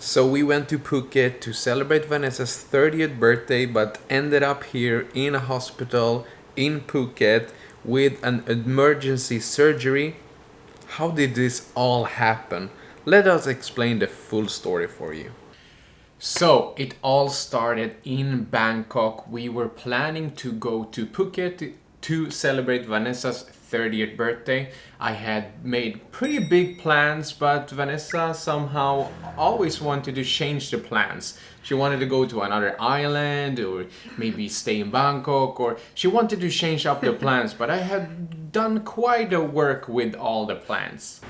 So we went to Phuket to celebrate Vanessa's 30th birthday, but ended up here in a hospital in Phuket with an emergency surgery. How did this all happen? Let us explain the full story for you. So it all started in Bangkok. We were planning to go to Phuket to celebrate Vanessa's 30th birthday. I had made pretty big plans, but Vanessa somehow always wanted to change the plans. She wanted to go to another island or maybe stay in Bangkok, or she wanted to change up the plans, but I had done quite a work with all the plans.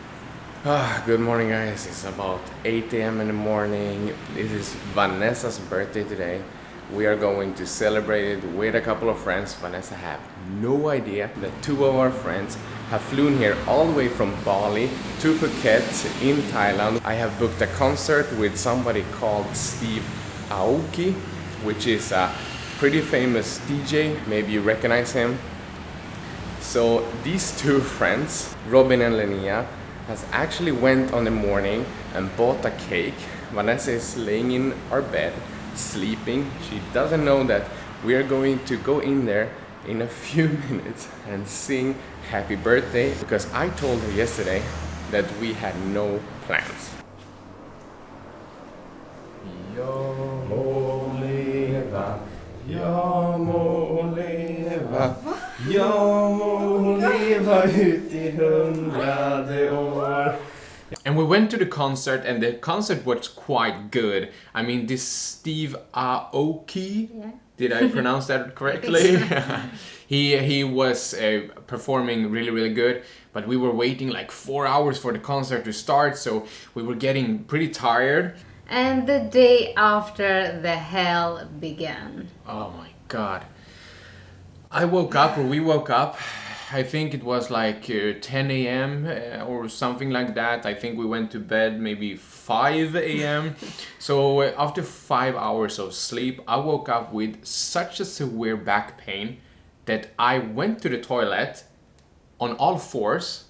Good morning, guys. It's about 8 a.m. in the morning. This is Vanessa's birthday today. We are going to celebrate it with a couple of friends. Vanessa had no idea that two of our friends have flown here all the way from Bali to Phuket in Thailand. I have booked a concert with somebody called Steve Aoki, which is a pretty famous DJ. Maybe you recognize him. So these two friends, Robin and Linnéa, has actually went on the morning and bought a cake. Vanessa is laying in our bed, sleeping. She doesn't know that we are going to go in there in a few minutes and sing happy birthday, because I told her yesterday that we had no plans. Jag må leva, jag må leva, jag må leva ut I 100 år. And we went to the concert, and the concert was quite good. I mean, this Steve Aoki, did I pronounce that correctly? He was performing really good, but we were waiting like 4 hours for the concert to start, so we were getting pretty tired. And the day after, the hell began. Oh my god. We woke up, I think it was like 10 a.m. Or something like that. I think we went to bed maybe 5 a.m. So after 5 hours of sleep, I woke up with such a severe back pain that I went to the toilet on all fours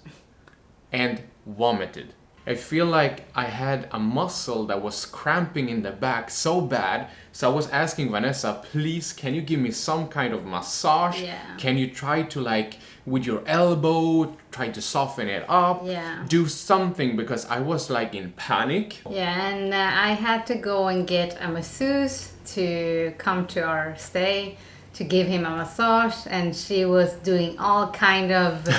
and vomited. I feel like I had a muscle that was cramping in the back so bad. So I was asking Vanessa, please, can you give me some kind of massage? Yeah. Can you try to, like, with your elbow, try to soften it up? Yeah. Do something, because I was like in panic. Yeah, and I had to go and get a masseuse to come to our stay to give him a massage, and she was doing all kind of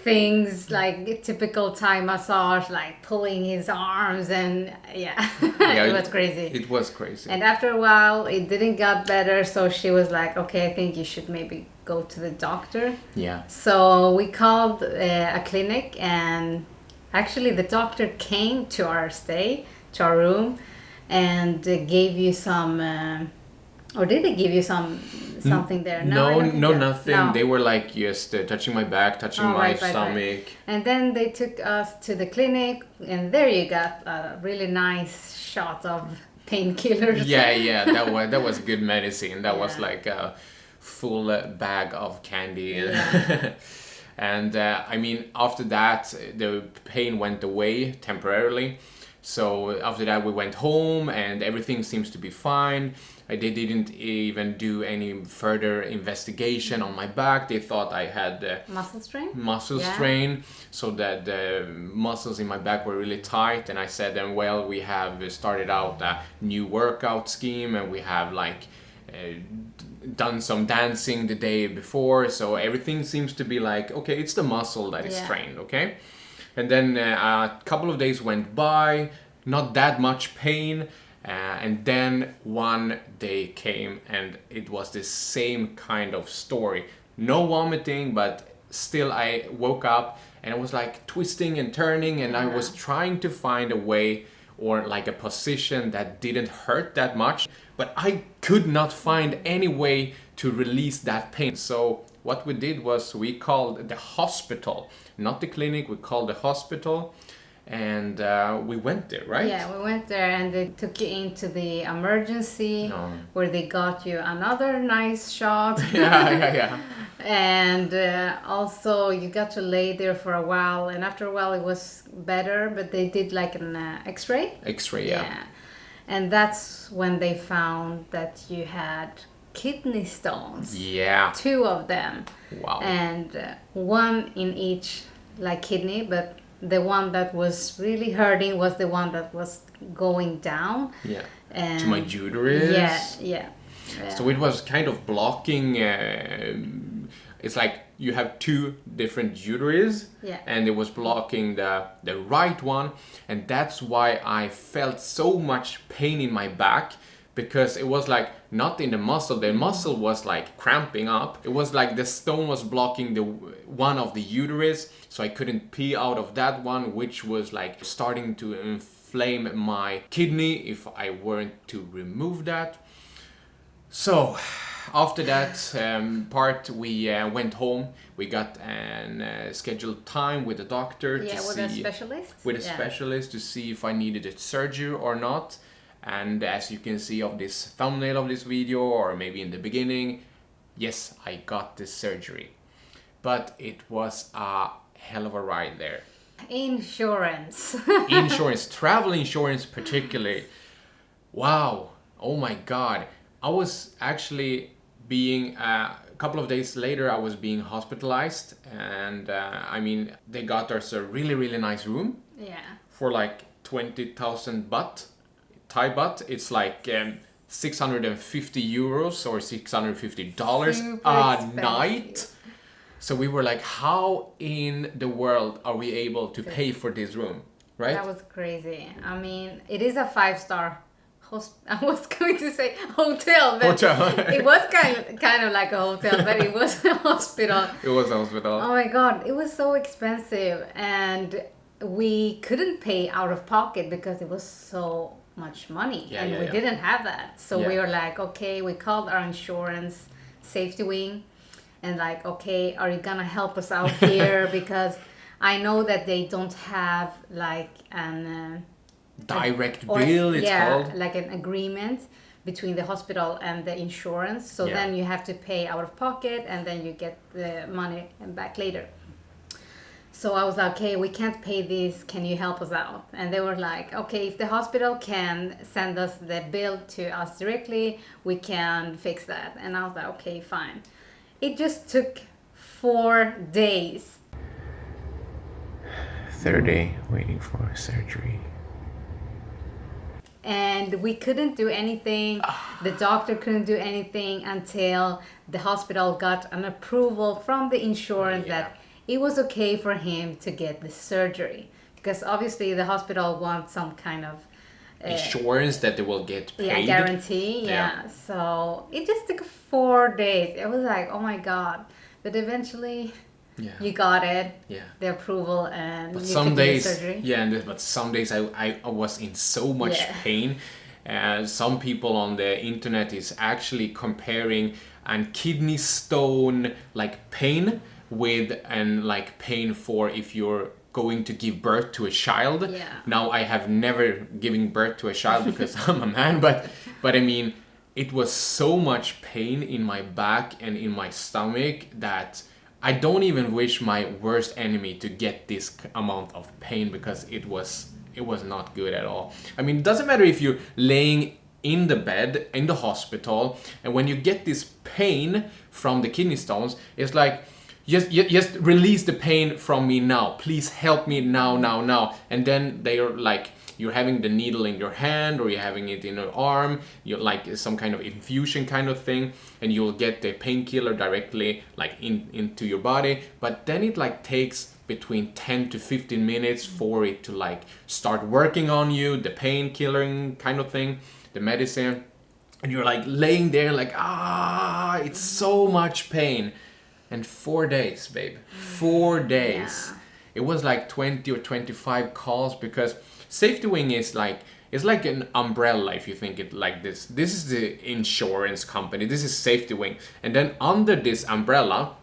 things like typical Thai massage, like pulling his arms, and it was crazy. It was crazy. And after a while, it didn't get better, so she was like, okay, I think you should maybe go to the doctor. Yeah. So we called a clinic, and actually the doctor came to our stay, to our room, and gave you some... or did they give you something there? No, nothing. No. They were like just touching my back, touching my stomach. Right. And then they took us to the clinic, and there you got a really nice shot of painkillers. Yeah, that was good medicine. That was like a full bag of candy. Yeah. And I mean, after that, the pain went away temporarily. So after that, we went home, and everything seems to be fine. They didn't even do any further investigation on my back. They thought I had muscle strain, so that the muscles in my back were really tight. And I said, then, well, we have started out a new workout scheme, and we have like done some dancing the day before. So everything seems to be like, okay, it's the muscle that is strained, okay? And then a couple of days went by, not that much pain. And then one day came, and it was the same kind of story. No vomiting, but still I woke up and I was like twisting and turning, and I was trying to find a way or like a position that didn't hurt that much, but I could not find any way to release that pain. So what we did was we called the hospital, not the clinic, we called the hospital. And we went there, right? Yeah, we went there, and they took you into the emergency where they got you another nice shot. Yeah. And also you got to lay there for a while, and after a while it was better, but they did like an x-ray. X-ray, yeah. And that's when they found that you had kidney stones. Yeah. 2 of them. Wow. And one in each like kidney, but the one that was really hurting was the one that was going down. Yeah. And To my uterus. Yeah. So it was kind of blocking. It's like you have 2 different uteruses, and it was blocking the right one, and that's why I felt so much pain in my back, because it was like not in the muscle. The muscle was like cramping up. It was like the stone was blocking the one of the uterus, so I couldn't pee out of that one, which was like starting to inflame my kidney if I weren't to remove that. So after that part, we went home. We got an scheduled time with the doctor to with see a specialist. with a specialist to see if I needed a surgery or not. And as you can see of this thumbnail of this video, or maybe in the beginning, yes, I got this surgery, but it was a hell of a ride there. Insurance. Travel insurance particularly. Wow, oh my god. I was actually being, a couple of days later, I was being hospitalized, and I mean, they got us a really, really nice room. Yeah. For like 20,000 baht, Thai baht. It's like 650 euros or $650 Super a expensive. night. So we were like, how in the world are we able to pay for this room, right? That was crazy. I mean, it is a 5-star I was going to say hotel, but it was kind of like a hotel, but it was a hospital. It was a hospital. Oh my god, it was so expensive, and we couldn't pay out of pocket because it was so much money, and we didn't have that. So we were like, okay, we called our insurance safety wing, and like, okay, are you gonna help us out here? Because I know that they don't have like an direct bill, it's called. Like an agreement between the hospital and the insurance. So then you have to pay out of pocket, and then you get the money back later. So I was like, okay, we can't pay this. Can you help us out? And they were like, okay, if the hospital can send us the bill to us directly, we can fix that. And I was like, okay, fine. It just took 4 days. 3rd day waiting for surgery. And we couldn't do anything. The doctor couldn't do anything until the hospital got an approval from the insurance that it was okay for him to get the surgery. Because obviously the hospital wants some kind of insurance that they will get paid. Guarantee. So it just took 4 days. It was like, oh my god. But eventually you got it. The approval, and but you some could do the days, surgery. but some days I was in so much pain. Some people on the internet is actually comparing a kidney stone like pain with an like pain for if you're going to give birth to a child. Now I have never given birth to a child because I'm a man, but I mean, it was so much pain in my back and in my stomach that I don't even wish my worst enemy to get this amount of pain, because it was not good at all. I mean, it doesn't matter if you're laying in the bed in the hospital, and when you get this pain from the kidney stones, it's like, just release the pain from me now. Please help me now. And then they are like, you're having the needle in your hand, or you're having it in your arm, you're like some kind of infusion kind of thing, and you'll get the painkiller directly like into your body. But then it like takes between 10 to 15 minutes for it to like start working on you, the painkiller kind of thing, the medicine. And you're like laying there like, it's so much pain. And 4 days, babe. 4 days. It was like 20 or 25 calls, because Safety Wing is like, it's like an umbrella if you think it like this. This is the insurance company. This is Safety Wing. And then under this umbrella,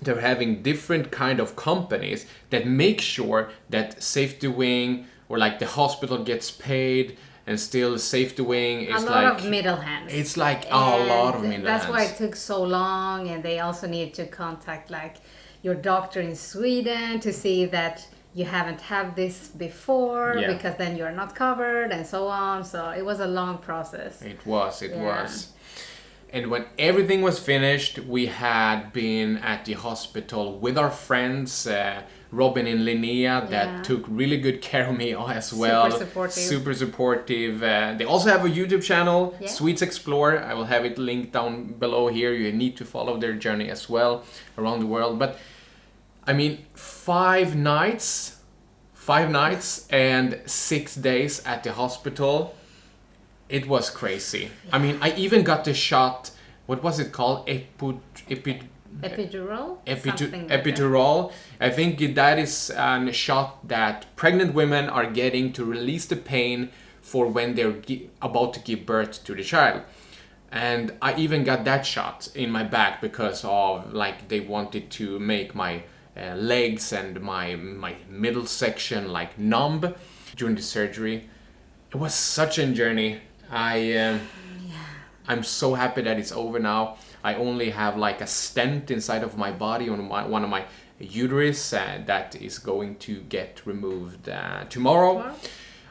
they're having different kind of companies that make sure that Safety Wing or like the hospital gets paid and still safety wing is a lot like of middle hands. it's like a lot of middle That's hands. why it took so long, and they also need to contact like your doctor in Sweden to see that you haven't had this before, Yeah. because then you're not covered and so on. So it was a long process. It was. Yeah. And when everything was finished, we had been at the hospital with our friends, Robin and Linnéa, that Yeah. took really good care of me as well. Super supportive. They also have a YouTube channel, Yeah. Sweets Explore. I will have it linked down below here. You need to follow their journey as well around the world. But I mean, 5 nights and 6 days at the hospital. It was crazy. I mean, I even got the shot. What was it called? Epidural? Something like Epidural. I think that is a shot that pregnant women are getting to release the pain for when they're about to give birth to the child. And I even got that shot in my back because of like they wanted to make my legs and my middle section like numb during the surgery. It was such a journey. I'm so happy that it's over now. I only have like a stent inside of my body on one of my uterus that is going to get removed tomorrow.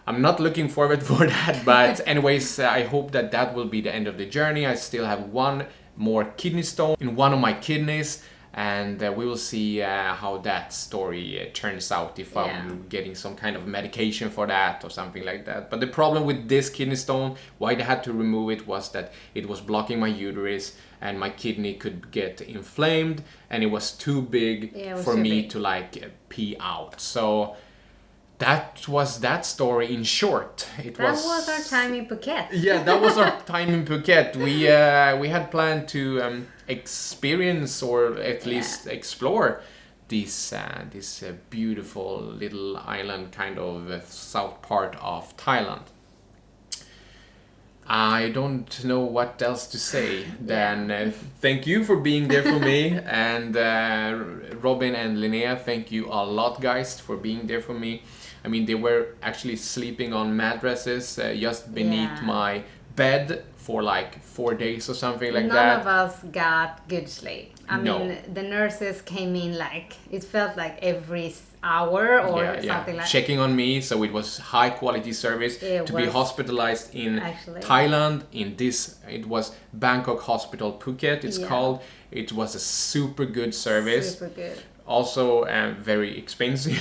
I'm not looking forward for that, but anyways, I hope that will be the end of the journey. I still have one more kidney stone in one of my kidneys, and we will see how that story turns out, if I'm getting some kind of medication for that or something like that. But the problem with this kidney stone, why they had to remove it, was that it was blocking my uterus and my kidney could get inflamed, and it was too big for me to like pee out. So that was that story in short. That was our time in Phuket. Yeah, that was our time in Phuket. We had planned to experience or at least explore this beautiful little island, kind of south part of Thailand. I don't know what else to say. Then thank you for being there for me, and Robin and Linnéa, thank you a lot, guys, for being there for me. I mean, they were actually sleeping on mattresses just beneath my bed for like 4 days or something like that. None of us got good sleep. I mean, the nurses came in like, it felt like every hour or something like that. Checking on me, so it was high quality service. To be hospitalized in Thailand, it was Bangkok Hospital Phuket, it's called. It was a super good service. Super good. Also very expensive.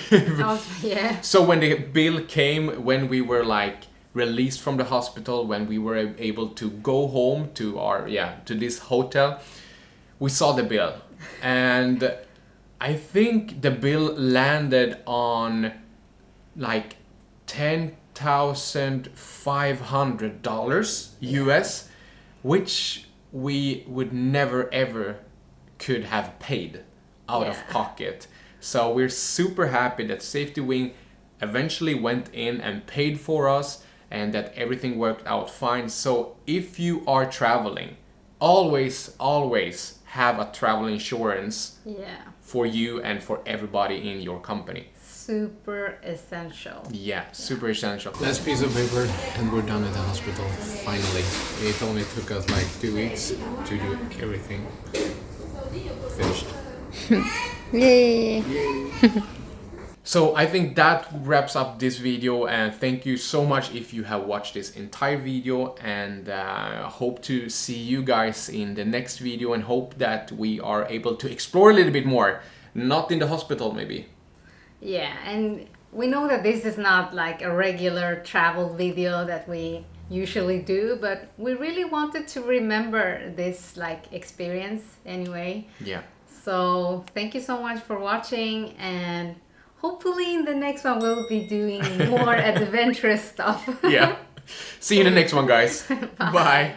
So when the bill came, when we were like released from the hospital, when we were able to go home to our to this hotel, we saw the bill, and I think the bill landed on like $10,500 US, which we would never ever could have paid out of pocket. So we're super happy that Safety Wing eventually went in and paid for us, and that everything worked out fine. So if you are traveling, always have a travel insurance for you and for everybody in your company. Super essential. Yeah, super essential. Last piece of paper and we're done at the hospital, finally. It only took us like 2 weeks to do everything. Finished. Yay! So I think that wraps up this video, and thank you so much if you have watched this entire video, and hope to see you guys in the next video, and hope that we are able to explore a little bit more, not in the hospital maybe. Yeah, and we know that this is not like a regular travel video that we usually do, but we really wanted to remember this like experience anyway. Yeah. So thank you so much for watching, and hopefully in the next one we'll be doing more adventurous stuff. Yeah. See you in the next one, guys. Bye.